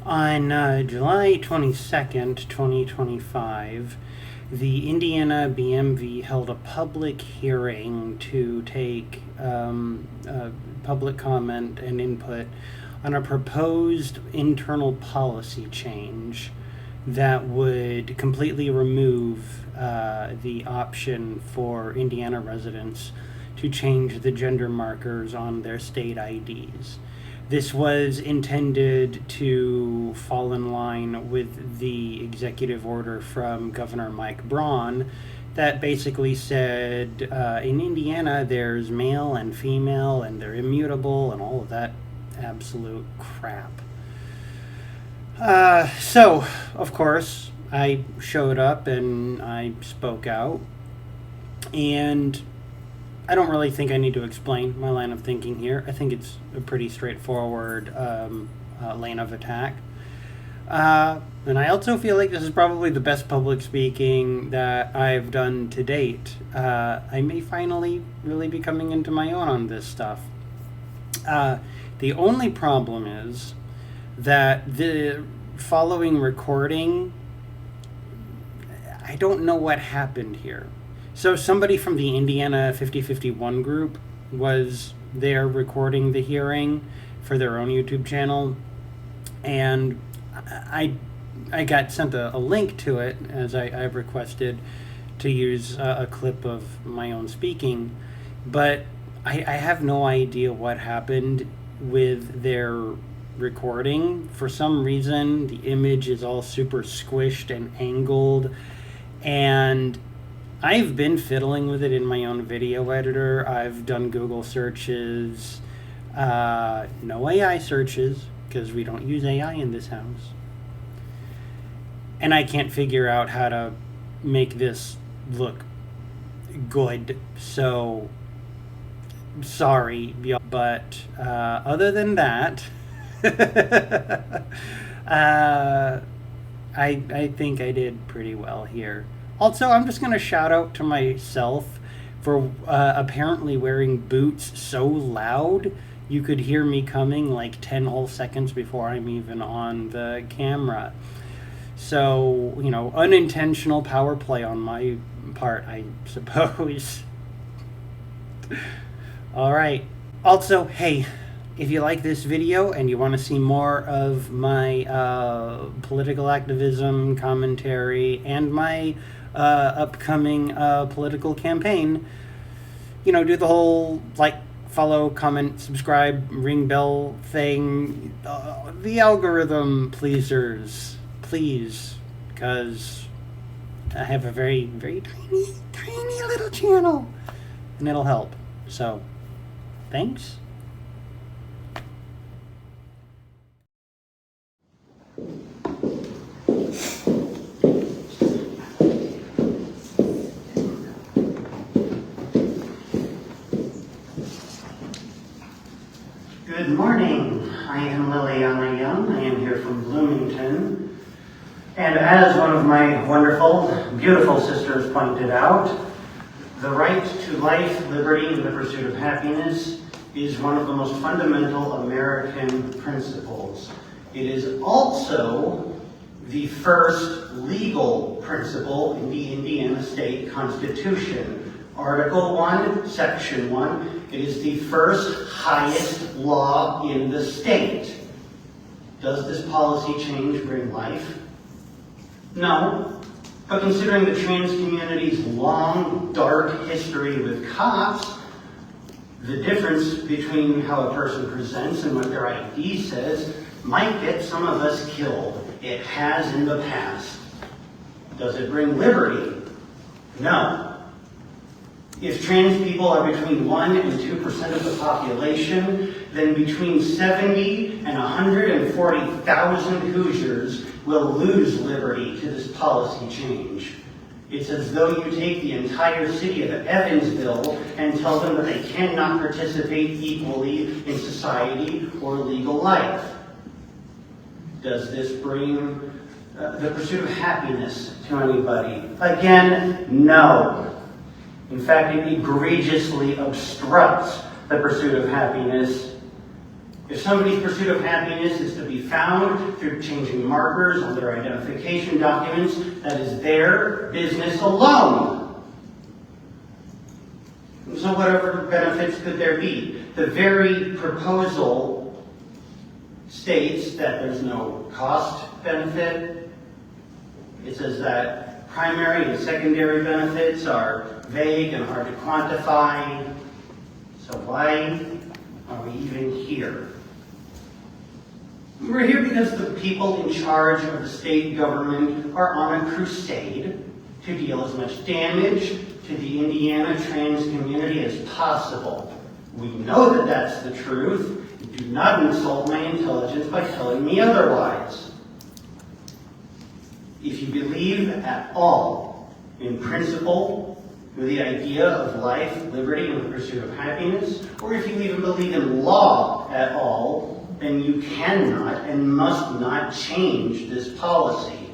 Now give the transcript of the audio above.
On July 22nd, 2025, the Indiana BMV held a public hearing to take public comment and input on a proposed internal policy change that would completely remove the option for Indiana residents to change the gender markers on their state IDs. This was intended to fall in line with the executive order from Governor Mike Braun that basically said in Indiana there's male and female and they're immutable and all of that absolute crap. So, of course, I showed up and I spoke out, and I don't really think I need to explain my line of thinking here. I think it's a pretty straightforward lane of attack. And I also feel like this is probably the best public speaking that I've done to date. I may finally really be coming into my own on this stuff. The only problem is that the following recording, I don't know what happened here. So somebody from the Indiana 5051 group was there recording the hearing for their own YouTube channel, and I got sent a link to it, as I've requested to use a clip of my own speaking, but I have no idea what happened with their recording. For some reason, the image is all super squished and angled, and I've been fiddling with it in my own video editor. I've done Google searches, no AI searches, because we don't use AI in this house. And I can't figure out how to make this look good. So, sorry, y'all. But other than that, I think I did pretty well here. Also, I'm just going to shout out to myself for apparently wearing boots so loud you could hear me coming like 10 whole seconds before I'm even on the camera. So, unintentional power play on my part, I suppose. All right. Also, hey, if you like this video and you want to see more of my political activism, commentary, and my upcoming political campaign, do the whole follow, comment, subscribe, ring bell thing, the algorithm pleasers, please, because I have a very, very tiny little channel, and it'll help. So, thanks. Good morning. I am Liliana Young. I am here from Bloomington. And as one of my wonderful, beautiful sisters pointed out, the right to life, liberty, and the pursuit of happiness is one of the most fundamental American principles. It is also the first legal principle in the Indiana State Constitution. Article 1, Section 1, it is the first highest law in the state. Does this policy change bring life? No. But considering the trans community's long, dark history with cops, the difference between how a person presents and what their ID says might get some of us killed. It has in the past. Does it bring liberty? No. If trans people are between 1 and 2% of the population, then between 70 and 140,000 Hoosiers will lose liberty to this policy change. It's as though you take the entire city of Evansville and tell them that they cannot participate equally in society or legal life. Does this bring the pursuit of happiness to anybody? Again, no. In fact, it egregiously obstructs the pursuit of happiness If somebody's pursuit of happiness is to be found through changing markers on their identification documents, that is their business alone. So whatever benefits could there be? The very proposal states that there's no cost benefit. It says that primary and secondary benefits are vague and hard to quantify. So why are we even here? We're here because the people in charge of the state government are on a crusade to deal as much damage to the Indiana trans community as possible. We know that that's the truth. Do not insult my intelligence by telling me otherwise. If you believe at all in principle, with the idea of life, liberty, and the pursuit of happiness, or if you even believe in law at all, then you cannot and must not change this policy.